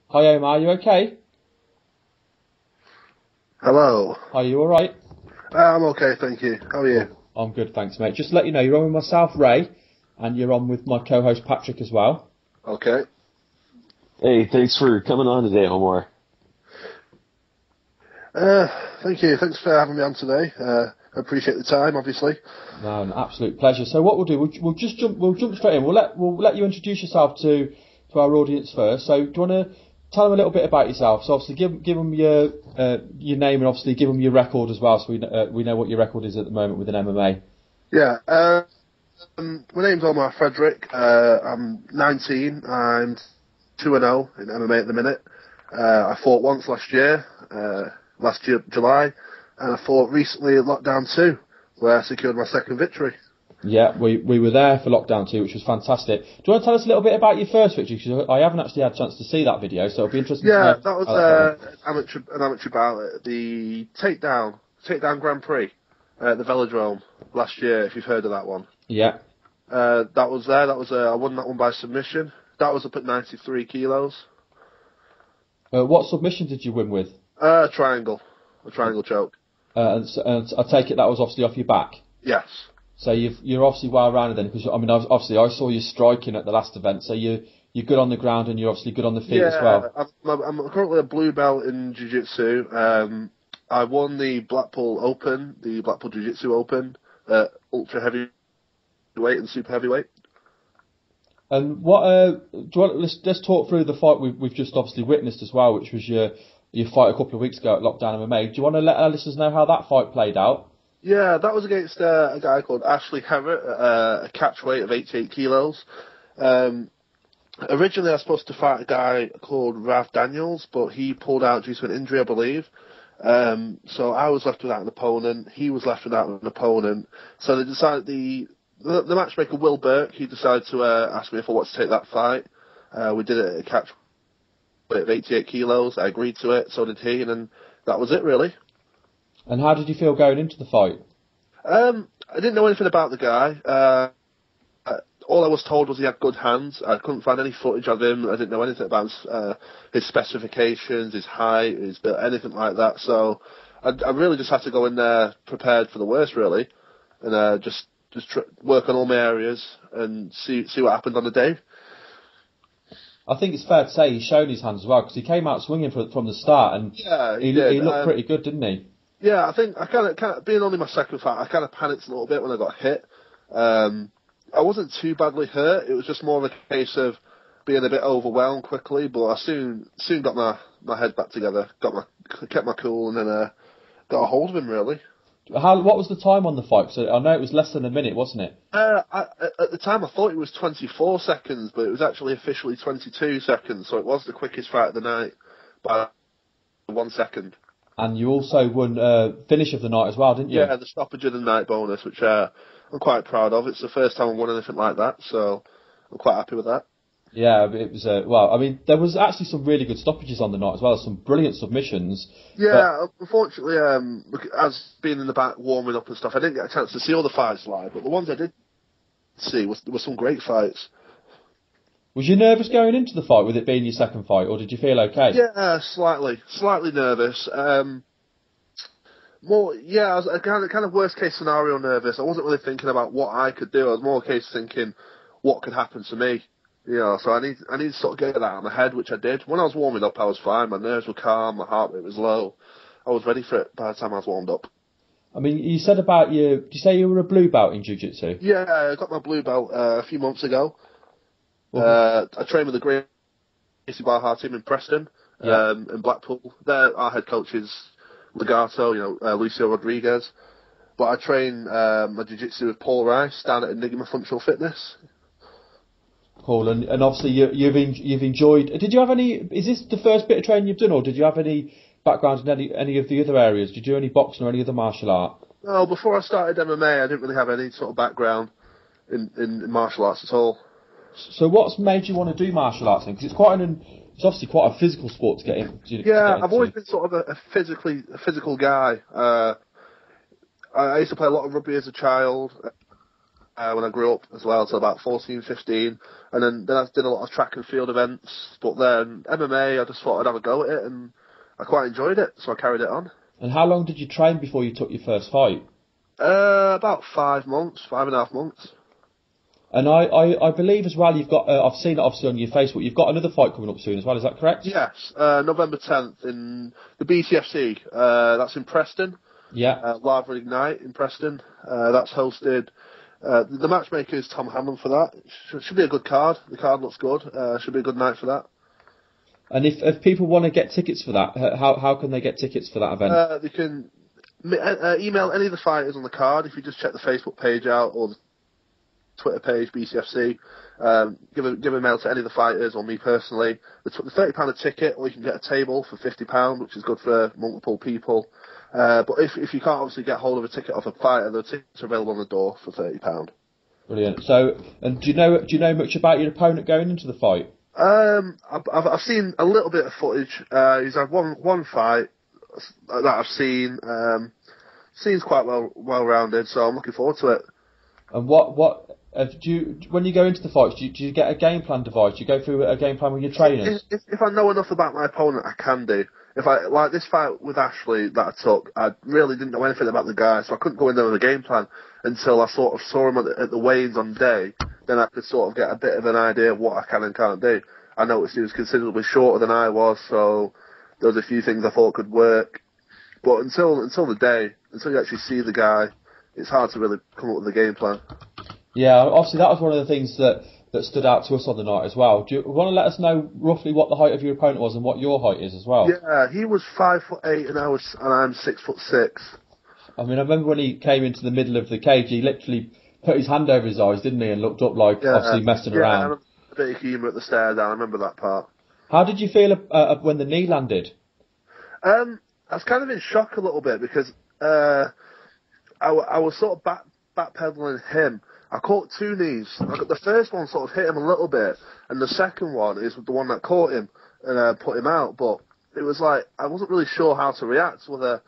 Hi Omar, you okay? Hello. Are you alright? I'm okay, thank you. How are you? I'm good, thanks mate. Just to let you know, you're on with myself, Ray, and you're on with my co-host Patrick as well. Okay. Hey, thanks for coming on today, Omar. Thank you. Thanks for having me on today. I appreciate the time, obviously. No, an absolute pleasure. So what we'll do, we'll jump straight in. We'll let you introduce yourself to our audience first. So do you want to tell them a little bit about yourself? So obviously give them your name and obviously give them your record as well, so we know what your record is at the moment within MMA. Yeah. My name's Omar Frederick. I'm 19. I'm 2-0 in MMA at the minute. I fought once last year, July, and I fought recently at Lockdown 2, where I secured my second victory. Yeah, we were there for Lockdown 2, which was fantastic. Do you want to tell us a little bit about your first victory? Because I haven't actually had a chance to see that video, so it'll be interesting to know. Yeah, that was an amateur bout at the Takedown Grand Prix at the Velodrome last year, if you've heard of that one. Yeah. That was there. I won that one by submission. That was up at 93 kilos. What submission did you win with? A triangle choke. And I take it that was obviously off your back. Yes. So you're obviously well rounded then, because I mean obviously I saw you striking at the last event, so you're good on the ground and you're obviously good on the feet as well. I'm currently a blue belt in jiu-jitsu. I won the Blackpool Jiu-Jitsu Open, ultra heavyweight and super heavyweight. And let's talk through the fight we've just obviously witnessed as well, which was your fight a couple of weeks ago at Lockdown MMA. Do you want to let our listeners know how that fight played out? Yeah, that was against a guy called Ashley Herrett, a catch weight of 88 kilos. Originally, I was supposed to fight a guy called Rav Daniels, but he pulled out due to an injury, I believe. So I was left without an opponent. He was left without an opponent. So they decided the matchmaker, Will Burke, he decided to ask me if I wanted to take that fight. We did it at a catch weight of 88 kilos. I agreed to it, so did he, and then that was it, really. And how did you feel going into the fight? I didn't know anything about the guy. All I was told was he had good hands. I couldn't find any footage of him. I didn't know anything about his specifications, his height, his build, anything like that. So I really just had to go in there prepared for the worst, really, and just work on all my areas and see what happened on the day. I think it's fair to say he's shown his hands as well, because he came out swinging from the start, and yeah, he looked pretty good, didn't he? Yeah, I think I kind of being only my second fight, I kind of panicked a little bit when I got hit. I wasn't too badly hurt. It was just more of a case of being a bit overwhelmed quickly, but I soon got my head back together, kept my cool, and then got a hold of him, really. What was the time on the fight? So I know it was less than a minute, wasn't it? At the time, I thought it was 24 seconds, but it was actually officially 22 seconds, so it was the quickest fight of the night by 1 second. And you also won finish of the night as well, didn't you? Yeah, the stoppage of the night bonus, which I'm quite proud of. It's the first time I've won anything like that, so I'm quite happy with that. Yeah, it was. Well, I mean, there was actually some really good stoppages on the night as well. Some brilliant submissions. Yeah, unfortunately, as being in the back warming up and stuff, I didn't get a chance to see all the fights live. But the ones I did see were some great fights. Was you nervous going into the fight with it being your second fight, or did you feel okay? Yeah, slightly nervous. I was kind of worst case scenario nervous. I wasn't really thinking about what I could do. I was more a case thinking what could happen to me. You know, so I need to sort of get that out of my head, which I did. When I was warming up, I was fine. My nerves were calm. My heart rate was low. I was ready for it by the time I was warmed up. I mean, you said about did you say you were a blue belt in jiu-jitsu? Yeah, I got my blue belt a few months ago. I trained with the Gracie Barha team in Preston, in Blackpool. Our head coach is Legato, Lucio Rodriguez. But I train my jiu-jitsu with Paul Rice down at Enigma Functional Fitness. Cool, and obviously you've enjoyed. Did you have any? Is this the first bit of training you've done, or did you have any background in any of the other areas? Did you do any boxing or any other martial art? No, before I started MMA, I didn't really have any sort of background in martial arts at all. So what's made you want to do martial arts then? Because it's obviously quite a physical sport to get in. I've always been sort of a physical guy. I used to play a lot of rugby as a child. when I grew up as well, till about 14, 15. And then I did a lot of track and field events. But then MMA, I just thought I'd have a go at it, and I quite enjoyed it, so I carried it on. And how long did you train before you took your first fight? About 5 months, 5.5 months. And I believe as well you've got, I've seen it obviously on your Facebook, you've got another fight coming up soon as well, is that correct? Yes, November 10th in the BTFC. That's in Preston. Yeah. Live Ring Night in Preston. That's hosted. The matchmaker is Tom Hammond for that. Should be a good card. The card looks good. Should be a good night for that. And if people want to get tickets for that, how can they get tickets for that event? They can email any of the fighters on the card. If you just check the Facebook page out or the Twitter page, BCFC, give a mail to any of the fighters or me personally. The £30 a ticket, or you can get a table for £50, which is good for multiple people. But if you can't obviously get hold of a ticket off a fighter, the tickets are available on the door for £30. Brilliant. So, and do you know much about your opponent going into the fight? I've seen a little bit of footage. He's had one fight that I've seen. Seems quite well rounded, so I'm looking forward to it. And when you go into the fights, do you get a game plan devised? Do you go through a game plan with your trainers? If I know enough about my opponent, I can do. If I like this fight with Ashley that I took, I really didn't know anything about the guy, so I couldn't go in there with a game plan until I sort of saw him at the weigh-ins on day. Then I could sort of get a bit of an idea of what I can and can't do. I noticed he was considerably shorter than I was, so there was a few things I thought could work. But until the day, until you actually see the guy, it's hard to really come up with a game plan. Yeah, obviously that was one of the things that stood out to us on the night as well. Do you want to let us know roughly what the height of your opponent was and what your height is as well? Yeah, he was 5'8" and I'm 6'6". I mean, I remember when he came into the middle of the cage, he literally put his hand over his eyes, didn't he, and looked up like obviously messing around. Yeah, a bit of humour at the stare down. I remember that part. How did you feel when the knee landed? I was kind of in shock a little bit because I was sort of backpedaling him. I caught two knees. The first one sort of hit him a little bit, and the second one is the one that caught him and put him out. But it was like I wasn't really sure how to react, whether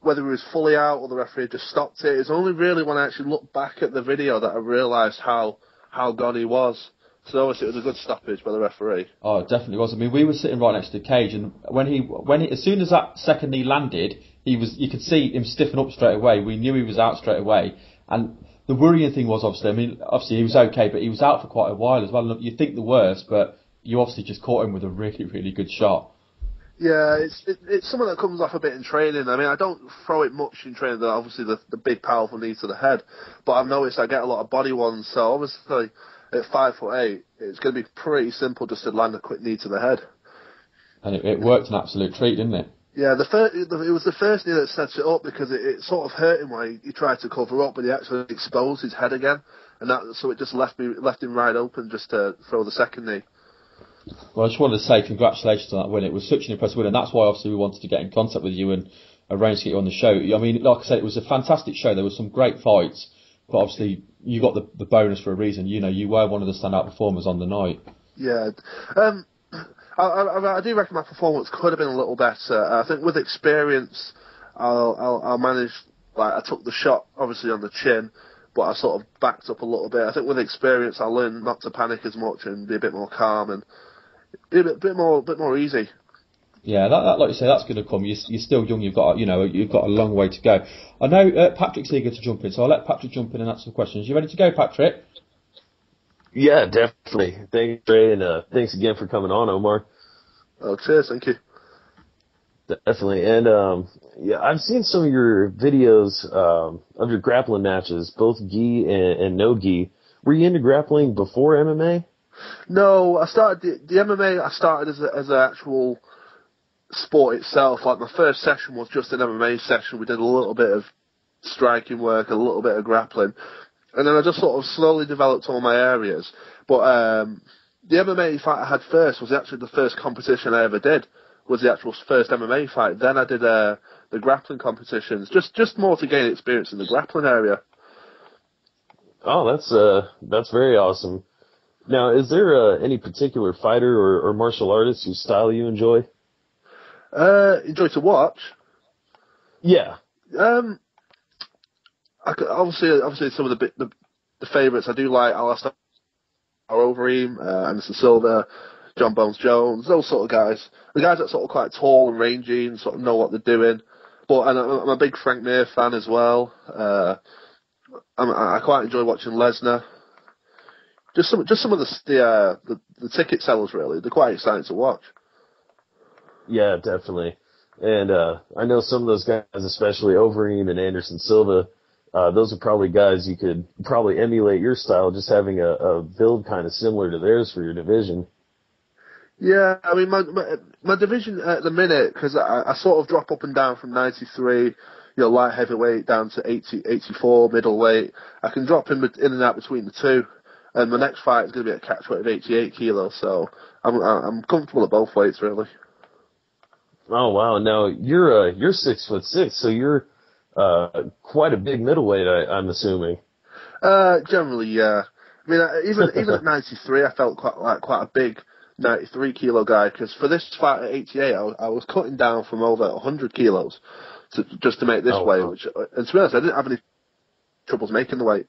he was fully out or the referee just stopped it. It's only really when I actually looked back at the video that I realised how gone he was. So obviously it was a good stoppage by the referee. Oh, it definitely was. I mean, we were sitting right next to the cage, and when he as soon as that second knee landed, you could see him stiffen up straight away. We knew he was out straight away, and the worrying thing was obviously he was okay, but he was out for quite a while as well. Look, you think the worst, but you obviously just caught him with a really, really good shot. Yeah, it's something that comes off a bit in training. I mean, I don't throw it much in training, obviously the big powerful knee to the head, but I've noticed I get a lot of body ones, so obviously at 5'8", it's going to be pretty simple just to land a quick knee to the head. And it worked an absolute treat, didn't it? Yeah, it was the first knee that sets it up because it sort of hurt him when he tried to cover up, but he actually exposed his head again, and so it just left him right open just to throw the second knee. Well, I just wanted to say congratulations on that win. It was such an impressive win, and that's why obviously we wanted to get in contact with you and arrange to get you on the show. I mean, like I said, it was a fantastic show. There were some great fights, but obviously you got the bonus for a reason. You know, you were one of the standout performers on the night. Yeah. I do reckon my performance could have been a little better. I think with experience, I'll manage. Like I took the shot obviously on the chin, but I sort of backed up a little bit. I think with experience, I'll learn not to panic as much and be a bit more calm and be a bit more easy. Yeah, that like you say, that's going to come. You're still young. You've got a long way to go. I know Patrick's eager to jump in, so I'll let Patrick jump in and answer some questions. You ready to go, Patrick? Yeah, definitely. Thanks, Trey, and thanks again for coming on, Omar. Oh, cheers, thank you. Definitely, and yeah, I've seen some of your videos of your grappling matches, both gi and no gi. Were you into grappling before MMA? No, I started the MMA. I started as an actual sport itself. Like my first session was just an MMA session. We did a little bit of striking work, a little bit of grappling, and then I just sort of slowly developed all my areas. But the MMA fight I had first was actually the first competition I ever did. Was the actual first MMA fight. Then I did the grappling competitions, just more to gain experience in the grappling area. Oh, that's very awesome. Now, is there any particular fighter or martial artist whose style you enjoy? Enjoy to watch? Yeah. I could, obviously some of the the favourites, I do like Alistair Overeem, Anderson Silva, John Bones Jones, those sort of guys. The guys that sort of quite tall and rangy and sort of know what they're doing. But and I'm a big Frank Mir fan as well. I quite enjoy watching Lesnar. Just some of the ticket sellers really. They're quite exciting to watch. Yeah, definitely. And I know some of those guys, especially Overeem and Anderson Silva, those are probably guys you could probably emulate your style, just having a build kind of similar to theirs for your division. Yeah, I mean, my division at the minute, because I sort of drop up and down from 93, light heavyweight down to 80, 84, middleweight. I can drop in and out between the two. And my next fight is going to be at catchweight of 88 kilos, so I'm comfortable at both weights, really. Oh wow! Now you're 6'6", so you're quite a big middleweight, I'm assuming. Generally, yeah. I mean, even at 93, I felt quite a big 93 kilo guy, because for this fight at 88, I was cutting down from over 100 kilos just to make this weight. Wow. And to be honest, I didn't have any troubles making the weight.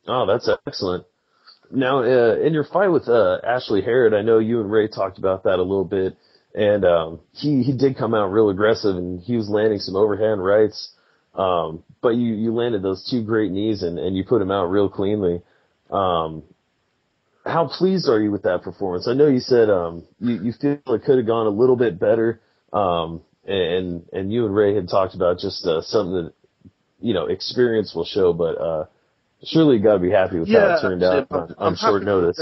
Oh, that's excellent. Now, in your fight with Ashley Harrod, I know you and Ray talked about that a little bit, and he did come out real aggressive, and he was landing some overhand rights, but you landed those two great knees, and you put him out real cleanly. How pleased are you with that performance? I know you said you feel it could have gone a little bit better, and you and Ray had talked about just something that experience will show, but surely you got to be happy with how it turned out on short notice.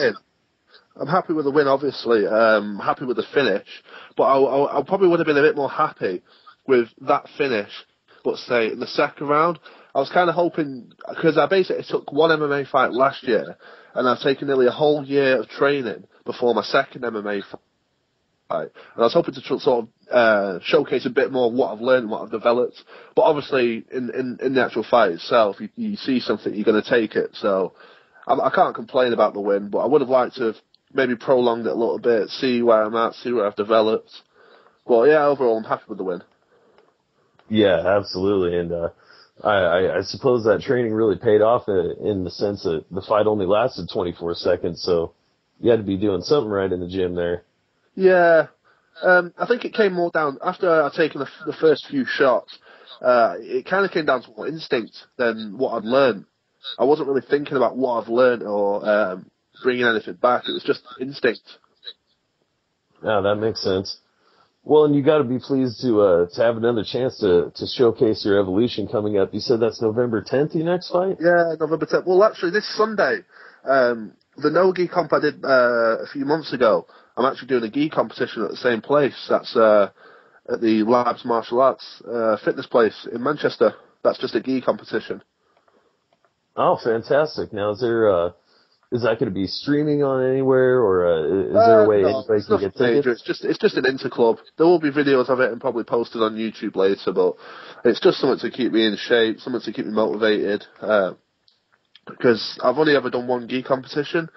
I'm happy with the win, obviously. Happy with the finish, but I probably would have been a bit more happy with that finish. But say in the second round, I was kind of hoping, because I basically took one MMA fight last year, and I've taken nearly a whole year of training before my second MMA fight. And I was hoping to sort of showcase a bit more of what I've learned and what I've developed. But obviously, in the actual fight itself, you see something, you're going to take it. So I can't complain about the win, but I would have liked to have maybe prolonged it a little bit, see where I'm at, see where I've developed. But yeah, overall, I'm happy with the win. Yeah, absolutely. And I suppose that training really paid off in the sense that the fight only lasted 24 seconds, so you had to be doing something right in the gym there. Yeah, I think it came more down after I'd taken the first few shots. It kind of came down to more instinct than what I'd learned. I wasn't really thinking about what I've learned or bringing anything back. It was just instinct. Yeah, that makes sense. Well, and you got to be pleased to have another chance to showcase your evolution coming up. You said that's November 10th, your next fight? Yeah, November 10th. Well, actually, this Sunday, the no-gi comp I did a few months ago, I'm actually doing a gi competition at the same place. That's at the Labs Martial Arts fitness place in Manchester. That's just a gi competition. Oh, fantastic. Now, is that going to be streaming on anywhere, or is there a way anybody can get tickets? It's just an interclub. There will be videos of it and probably posted on YouTube later, but it's just something to keep me in shape, something to keep me motivated. Because I've only ever done one gi competition,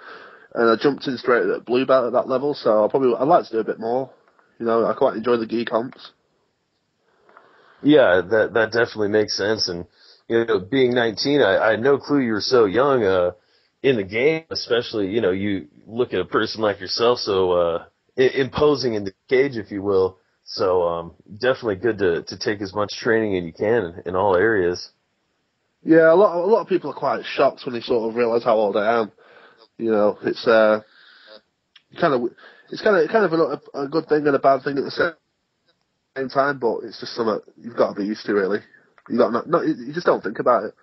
and I jumped in straight at blue belt at that level, so I'd like to do a bit more. I quite enjoy the gi comps. Yeah, that definitely makes sense. And being 19, I had no clue you were so young in the game, especially. You look at a person like yourself, so imposing in the cage, if you will. So definitely good to take as much training as you can in all areas. Yeah, a lot of people are quite shocked when they sort of realise how old I am. It's kind of a good thing and a bad thing at the same time, but it's just something you've got to be used to, really. You just don't think about it.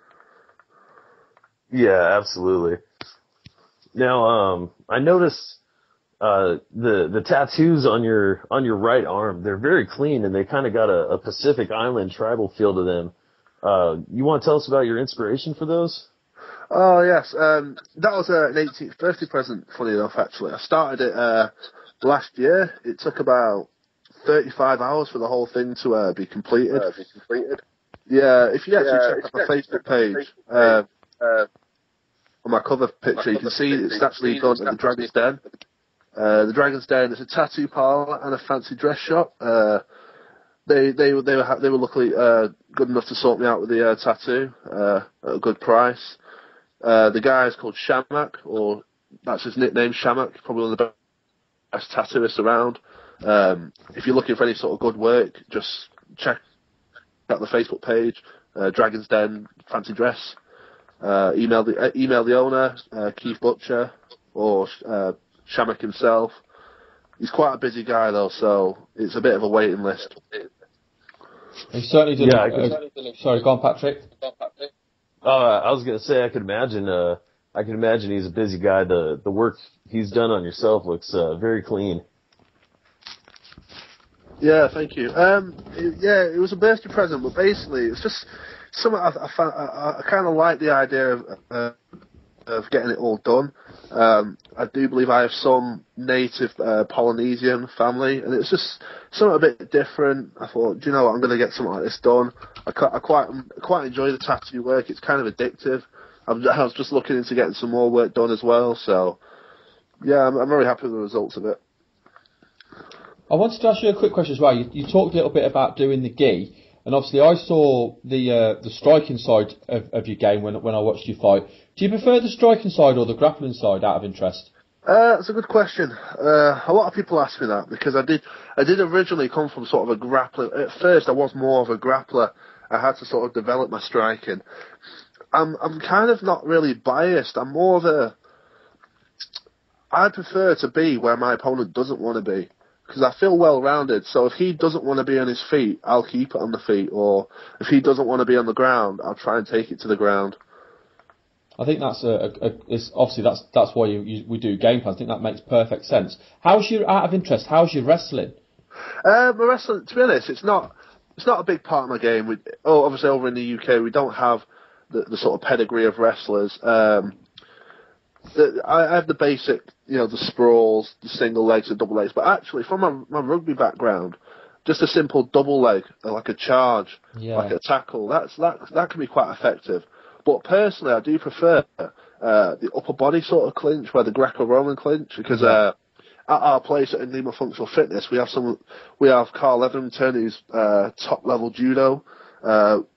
Yeah, absolutely. Now, I noticed the tattoos on your right arm. They're very clean, and they kind of got a Pacific Island tribal feel to them. You want to tell us about your inspiration for those? Oh, yes. That was an 18th birthday present, funny enough, actually. I started it last year. It took about 35 hours for the whole thing to be completed. Yeah, if you actually check out my Facebook page, on my cover picture, you can see it's actually done at the Dragon's Den. The Dragon's Den is a tattoo parlour and a fancy dress shop. They were luckily good enough to sort me out with the tattoo at a good price. The guy is called Shamak, or that's his nickname, Shamak, probably one of the best tattooists around. If you're looking for any sort of good work, just check out the Facebook page, Dragon's Den Fancy Dress. Email the owner, Keith Butcher, or Shamak himself. He's quite a busy guy though, so it's a bit of a waiting list. He certainly did. Yeah, sorry, go on, Patrick. I was gonna say I could imagine he's a busy guy. The work he's done on yourself looks very clean. Yeah, thank you. It was a birthday present, but basically it's just something I kind of like the idea of getting it all done. I do believe I have some native Polynesian family, and it's just something a bit different. I thought, do you know what, I'm going to get something like this done. I quite enjoy the tattoo work. It's kind of addictive. I was just looking into getting some more work done as well, so yeah, I'm very happy with the results of it. I wanted to ask you a quick question as well. You talked a little bit about doing the gi, and obviously I saw the striking side of your game when I watched you fight. Do you prefer the striking side or the grappling side, out of interest? That's a good question. A lot of people ask me that because I did originally come from sort of a grappler. At first, I was more of a grappler. I had to sort of develop my striking. I'm kind of not really biased. I'm more of I prefer to be where my opponent doesn't want to be, because I feel well-rounded. So if he doesn't want to be on his feet, I'll keep it on the feet. Or if he doesn't want to be on the ground, I'll try and take it to the ground. I think that's obviously that's why we do game plans. I think that makes perfect sense. How's your, out of interest, how's your wrestling? My wrestling, to be honest, it's not a big part of my game. Obviously over in the UK we don't have the sort of pedigree of wrestlers. I have the basic, the sprawls, the single legs and double legs. But actually, from my rugby background, just a simple double leg, like a charge, like a tackle, that can be quite effective. But personally, I do prefer the upper body sort of clinch, where the Greco-Roman clinch, because at our place at Enigma Functional Fitness, we have Carl Etherington, who's top level judo,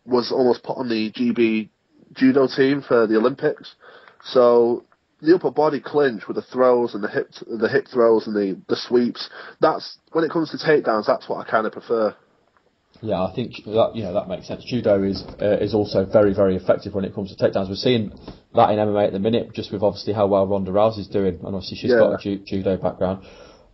was almost put on the GB judo team for the Olympics. So the upper body clinch with the throws and the hip throws and the sweeps, that's when it comes to takedowns, that's what I kind of prefer. Yeah, I think that makes sense. Judo is also very, very effective when it comes to takedowns. We're seeing that in MMA at the minute, just with obviously how well Ronda Rousey's doing, and obviously she's got a judo background.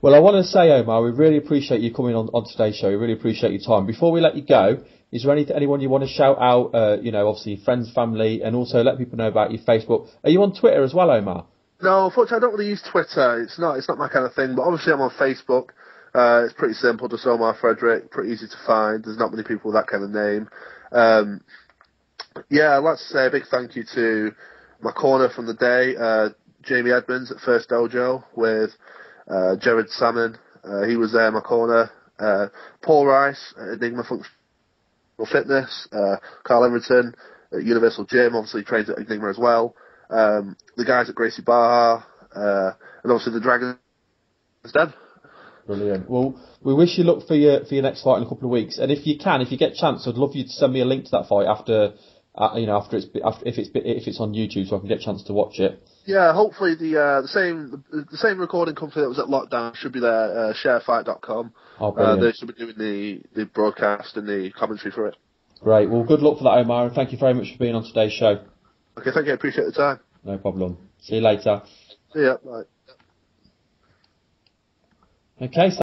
Well, I want to say, Omar, we really appreciate you coming on today's show. We really appreciate your time. Before we let you go, is there anyone you want to shout out? Obviously friends, family, and also let people know about your Facebook. Are you on Twitter as well, Omar? No, unfortunately, I don't really use Twitter. It's not my kind of thing. But obviously, I'm on Facebook. It's pretty simple, just Omar Frederick, pretty easy to find. There's not many people with that kind of name. I'd like to say a big thank you to my corner from the day, Jamie Edmonds at First Dojo with Jared Salmon. He was there in my corner. Paul Rice at Enigma Functional Fitness. Carl Everton at Universal Gym, obviously trains at Enigma as well. The guys at Gracie Barha, and obviously the Dragon's Den. Brilliant. Well, we wish you luck for your next fight in a couple of weeks. And if you get a chance, I'd love you to send me a link to that fight after if it's on YouTube, so I can get a chance to watch it. Yeah, hopefully the same recording company that was at Lockdown should be there, sharefight.com. Oh, they should be doing the broadcast and the commentary for it. Great. Well, good luck for that, Omar, and thank you very much for being on today's show. Okay, thank you. I appreciate the time. No problem. See you later. See ya. Bye. Okay. So